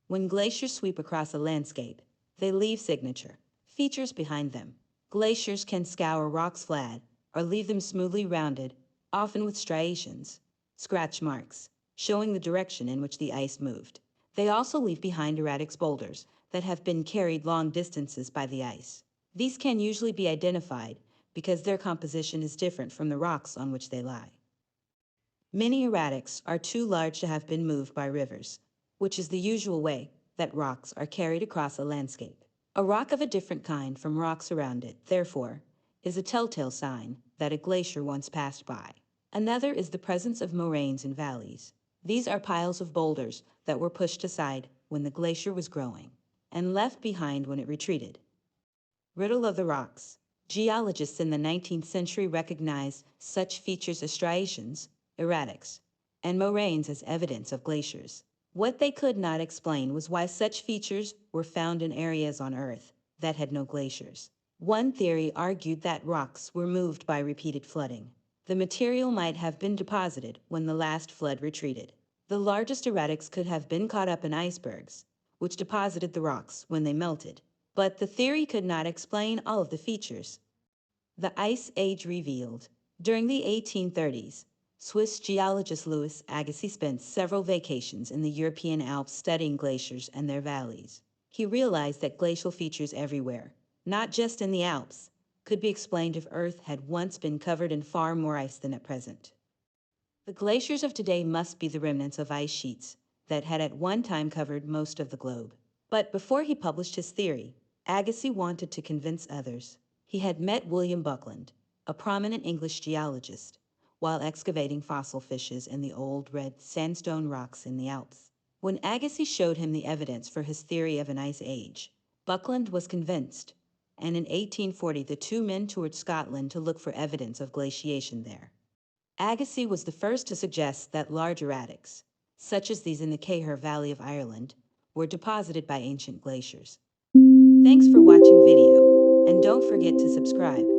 When glaciers sweep across a landscape, they leave signature features behind them. Glaciers can scour rocks flat or leave them smoothly rounded, often with striations, scratch marks, showing the direction in which the ice moved. They also leave behind erratics boulders that have been carried long distances by the ice. These can usually be identified because their composition is different from the rocks on which they lie. Many erratics are too large to have been moved by rivers, which is the usual way that rocks are carried across a landscape. A rock of a different kind from rocks around it, therefore, is a telltale sign that a glacier once passed by. Another is the presence of moraines and valleys. These are piles of boulders that were pushed aside when the glacier was growing and left behind when it retreated. Riddle of the rocks. Geologists in the 19th century recognized such features as striations, erratics, and moraines as evidence of glaciers. What they could not explain was why such features were found in areas on Earth that had no glaciers. One theory argued that rocks were moved by repeated flooding. The material might have been deposited when the last flood retreated. The largest erratics could have been caught up in icebergs, which deposited the rocks when they melted. But the theory could not explain all of the features. The Ice Age revealed. During the 1830s, Swiss geologist Louis Agassiz spent several vacations in the European Alps studying glaciers and their valleys. He realized that glacial features everywhere, not just in the Alps, could be explained if Earth had once been covered in far more ice than at present. The glaciers of today must be the remnants of ice sheets that had at one time covered most of the globe. But before he published his theory, Agassiz wanted to convince others. He had met William Buckland, a prominent English geologist, while excavating fossil fishes in the old red sandstone rocks in the Alps. When Agassiz showed him the evidence for his theory of an ice age, Buckland was convinced, and in 1840 the two men toured Scotland to look for evidence of glaciation there. Agassiz was the first to suggest that large erratics, such as these in the Cahir Valley of Ireland, were deposited by ancient glaciers. Thanks for watching video, and don't forget to subscribe.